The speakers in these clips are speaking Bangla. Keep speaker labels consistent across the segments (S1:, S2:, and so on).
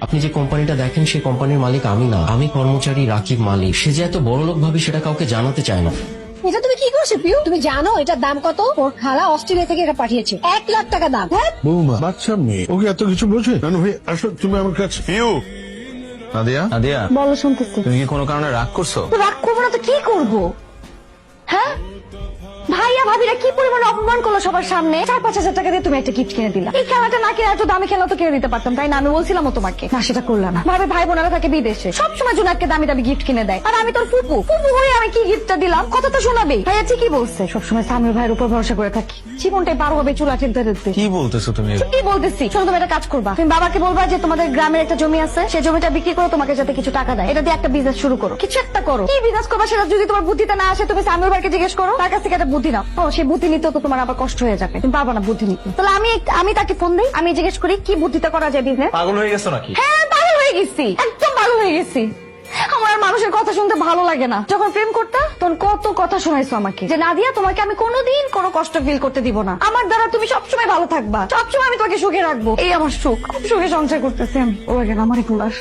S1: আপনি যে কোম্পানিটা দেখেন সেই কোম্পানির মালিক আমি না, আমি কর্মচারী রাকিব মালিক। সে যে এত বড়লোক ভাবে সেটা কাউকে জানাতে চায় না।
S2: এটা তুমি কি করছো পিউ? তুমি জানো এটার দাম কত? ওর খালা অস্ট্রেলিয়া থেকে এটা পাঠিয়েছে, 1,00,000 টাকা দাম। হ্যাঁ
S3: বৌমা বাচ্চা মেয়ে, ওকে এত কিছু বোঝে? নানু ভাই আসো তুমি আমার কাছে।
S4: পিউ, নাদিয়া, নাদিয়া,
S2: বলো, শুনতেছি।
S4: তুমি কি কোনো কারণে রাগ করছো?
S2: তো রাগ করবো না তো কি করবো? হ্যাঁ, ভাইয়া ভাবিরা কি পরিমাণে অপমান করলো সবার সামনে। 4-5 হাজার টাকা দিয়ে তুমি একটা গিফট কিনে দিলা। এই খেলাটা না কিনে এত দামি খেলা তো কিনে দিতে পারতাম, তাই না? আমি বলছিলাম তোমাকে, না সেটা করলাম না। ভাবে ভাই বোনেরা থাকে বিদেশে, সবসময় জুনাককে দামি দামি গিফট কিনে দেয়, আর আমি তোর ফুপু ফুপু হয়ে আমি কি গিফটটা দিলাম? কথা তো শোনাবে। ভাইয়া ঠিকই বলছে, সবসময় সামির ভাইয়ের উপর ভরসা করে থাকি, জীবনটাই পার হবে চুলা ঠেলতে ঠেলতে।
S4: কি বলতেছো তুমি?
S2: ঠিকই বলতেছি। শোনো, তুমি একটা কাজ করবা, তুমি বাবাকে বলবা যে তোমাদের গ্রামের একটা জমি আছে, সেই জমিটা বিক্রি করে তোমাকে যাতে কিছু টাকা দেয়, এটা দিয়ে একটা বিজনেস শুরু করো, কিছু একটা করো। কি বিজনেস করবা সেটা যদি তোমার বুদ্ধিতে না আসে, তুমি সামির ভাইকে জিজ্ঞেস করো, তার কাছ থেকে একটা বুদ্ধি নাও। ও, সেই বুদ্ধি নিতে তো তোমার আবার কষ্ট হয়ে যাবে, তুমি পারবা না বুদ্ধি নিতে। তাহলে আমি তাকে ফোন দিই, আমি জিজ্ঞেস করি কি বুদ্ধিতে করা যায় বিজনেস।
S4: পাগল হয়ে গেছো নাকি?
S2: হ্যাঁ, পাগল হয়ে গেছি, একদম পাগল হয়ে গেছি। আমার আর মানুষের কথা শুনতে ভালো লাগে না। যখন প্রেম করতা তখন কত কথা শোনাইছো আমাকে, যে নাদিয়া তোমাকে আমি কোনোদিন কোনো কষ্ট ফিল করতে দিব না, আমার দ্বারা তুমি সবসময় ভালো থাকবা, সবসময় আমি তোমাকে সুখে রাখবো। এই আমার সুখ, খুব সুখে সংসার করতেছি আমি। ও গেল আমার এগুলার।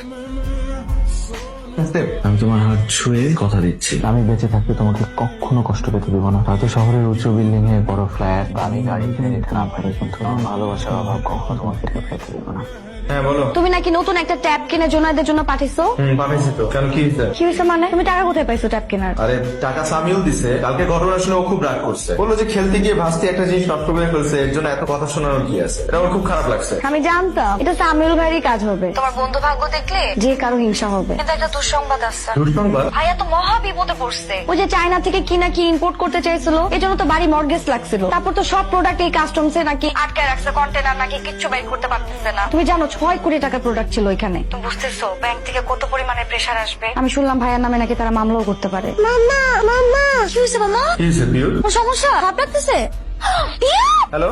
S5: আমি তোমার হাত ছুঁয়ে কথা দিচ্ছি, আমি বেঁচে থাকতে তোমাকে কখনো কষ্ট পেতে দেবো না। হয়তো শহরের উঁচু বিল্ডিং এ বড় ফ্ল্যাট আমি গাড়ি কিনে নিতে না পারি, কিন্তু আমার ভালোবাসার অভাব কখনো তোমাকে পেতে দেবো না।
S4: হ্যাঁ বলো।
S2: তুমি নাকি নতুন একটা ট্যাব কিনে জোনাইদের জন্য পাঠিয়েছো?
S4: পাঠাইছি তো। কেন, কি হয়েছে?
S2: কি হয়েছে মানে? তুমি টাকা কোথায় পাইছো ট্যাব কেনার?
S4: আরে টাকা সামিউল দিছে, কালকে ঘটনা শুনে ও খুব রাগ করছে, বললো যে খেলতে গিয়ে ভাস্তি একটা জিনিস নষ্ট করে ফেলছে, এর জন্য এত কথা শোনানোর কি আছে। এটা আমার খুব খারাপ লাগছে।
S2: আমি জানতাম এটা সামিউল ভাইয়েরই কাজ হবে। তোমার বন্ধু ভাগ্য দেখলে যে কারো হিংসা হবে। কিন্তু একটা দুঃসংবাদ আছে।
S4: দুঃসংবাদ?
S2: ভাইয়া তো মহা বিপদে পড়ছে। ওই যে চায়না থেকে কি নাকি ইম্পোর্ট করতে চাইছিল, এই জন্য তো বাড়ি মর্গেজ লাগছিল। তারপর তো সব প্রোডাক্ট এই কাস্টমসে নাকি আটকায় রাখছে, কন্টেনার নাকি কিচ্ছু বাইর করতে পারতেছে না। তুমি জানো 6 কোটি টাকার প্রোডাক্ট ছিল ওইখানে। তুমি বুঝতেছো ব্যাংক থেকে কত পরিমাণে প্রেসার আসবে? আমি শুনলাম ভাইয়ার নামে নাকি তারা মামলাও করতে পারে। মামা মামা কি হয়েছে মামা?
S4: কি হয়েছে পিউ?
S2: কোনো সমস্যা? খারাপ লাগতেছে?
S4: হ্যালো,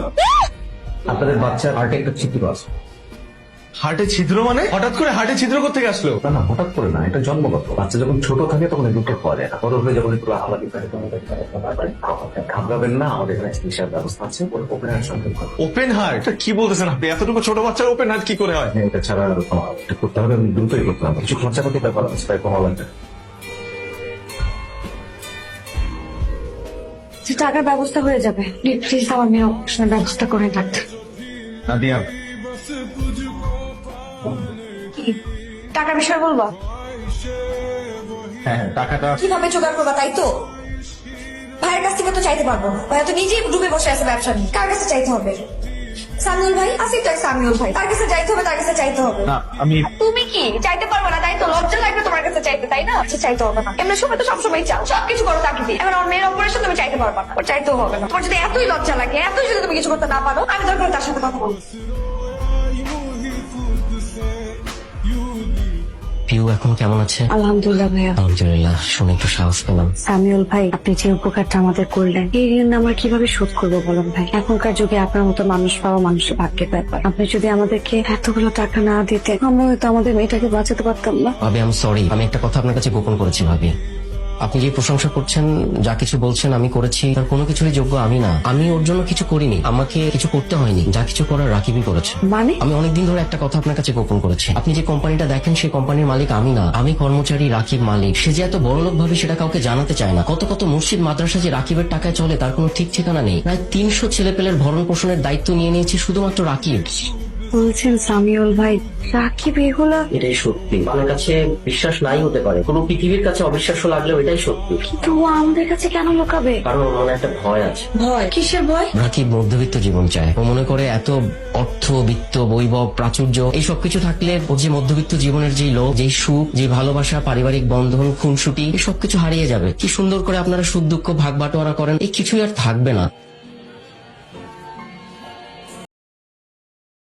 S5: আপনাদের বাচ্চার হার্টে একটা ছিদ্র আছে।
S4: হার্টে ছিদ্র মানে? হঠাৎ করে হার্টে ছিদ্র করতে আসলো?
S5: না না, হঠাৎ করে না, এটা জন্মগত। বাচ্চা যখন ছোট থাকে তখন এগুলো পাওয়া যায় না, বড় হয়ে যখন একটু আলাদা ঘাবড়াবেন না, আমাদের এখানে চিকিৎসার ব্যবস্থা আছে। ওপেন হার্ট সঙ্গে
S4: ওপেন হার্ট? কি বলতেছেন আপনি? এতটুকু ছোট বাচ্চার ওপেন হার্ট কি করে হয়?
S5: এটা ছাড়া এটা করতে হবে, দ্রুতই করতে হবে। কিছু খরচাপাতি ব্যাপার আছে, তাই কমা লাগবে।
S2: টাকার ব্যবস্থা হয়ে যাবে, প্লিজ আমার মেয়ে অপারেশনের ব্যবস্থা করে রাখতে।
S4: নাদিয়া,
S2: টাকার বিষয় বলবা?
S4: হ্যাঁ টাকাটা
S2: কিভাবে জোগাড় করবা তাই তো? ভাইয়ের কাছ থেকে তো চাইতে পারবো না, ভাইয়া তো নিজেই ডুবে বসে আছে ব্যবসা নিয়ে। কার কাছে চাইতে হবে? সামিউল ভাই আছে তো, সামিউল ভাই, তার কাছে চাইতে হবে, তার কাছে চাইতে হবে।
S4: না, আমি
S2: তুমি কি চাইতে পারবো না তাই তো? লজ্জা লাগবে তোমার কাছে চাইতে, তাই না? আচ্ছা চাইতে হবে না, এমনি সময় তো সবসময় চাও, সবকিছু করো তাকে দিয়ে। এখন আমার মেয়ের অপারেশন তুমি চাইতে পারবা না, ওর চাইতেও হবে না। তোমার যদি এতই লজ্জা লাগে, এতই যদি তুমি কিছু করতে না পারো, আমি দরকার তার সাথে কথা বলবো।
S1: পিউ এখন কেমন আছে?
S2: আলহামদুলিল্লাহ ভাইয়া।
S1: আলহামদুলিল্লাহ, শুনে একটু সাহস পেলাম।
S2: সামিউল ভাই, আপনি যে উপকারটা আমাদের করলেন, এই ঋণ আমরা কিভাবে শোধ করবো বলুন ভাই? এখনকার যুগে আপনার মতো মানুষ পাওয়া মানুষের ভাগ্যের ব্যাপার। আপনি যদি আমাদেরকে এতগুলো টাকা না দিতে, আমরা হয়তো আমাদের মেয়েটাকে বাঁচাতে পারতাম না।
S1: ভাবি আমি সরি, আমি একটা কথা আপনার কাছে গোপন করেছি ভাবি। আপনি যে প্রশংসা করছেন, যা কিছু বলছেন আমি করেছি, তার কোনো কিছুরই যোগ্য আমি না। আমি ওর জন্য কিছু করিনি, আমাকে কিছু করতে হয়নি, যা কিছু করার রাকিবই করেছে।
S2: মানে?
S1: আমি অনেকদিন ধরে একটা কথা আপনার কাছে গোপন করেছি। আপনি যে কোম্পানিটা দেখেন সেই কোম্পানির মালিক আমি না, আমি কর্মচারী রাকিব মালিক। সে যে এত বড়লোক ভাবে সেটা কাউকে জানাতে চায় না। কত কত মসজিদ মাদ্রাসা যে রাকিবের টাকায় চলে তার কোনো ঠিক ঠিকানা নেই। প্রায় 300 ছেলেপেলের ভরণ পোষণের দায়িত্ব নিয়ে নিয়েছে শুধুমাত্র রাকিব।
S2: বলছেন সামিউল ভাই, রাকিব এগুলা?
S1: এটাই সত্যি। আপনার কাছে বিশ্বাস নাই হতে পারে, কোনো পৃথিবীর কাছে অবিশ্বাস্য লাগলেও এটাই সত্যি।
S2: কিন্তু ও আমাদের কাছে কেন লুকাবে?
S1: কারণ ওর মনে একটা ভয় আছে।
S2: ভয়? কিসের ভয়?
S1: রাকিব মধ্যবিত্ত জীবন চায়। ও মনে করে এত অর্থ, বিত্ত, বৈভব, প্রাচুর্য এই সবকিছু থাকলে ওর যে মধ্যবিত্ত জীবনের যেই লোভ, যেই সুখ, যে ভালোবাসা, পারিবারিক বন্ধন, খুনসুটি এই সবকিছু হারিয়ে যাবে। কি সুন্দর করে আপনারা সুখ দুঃখ ভাগ বাটোয়ারা করেন, এই কিছুই আর থাকবে না।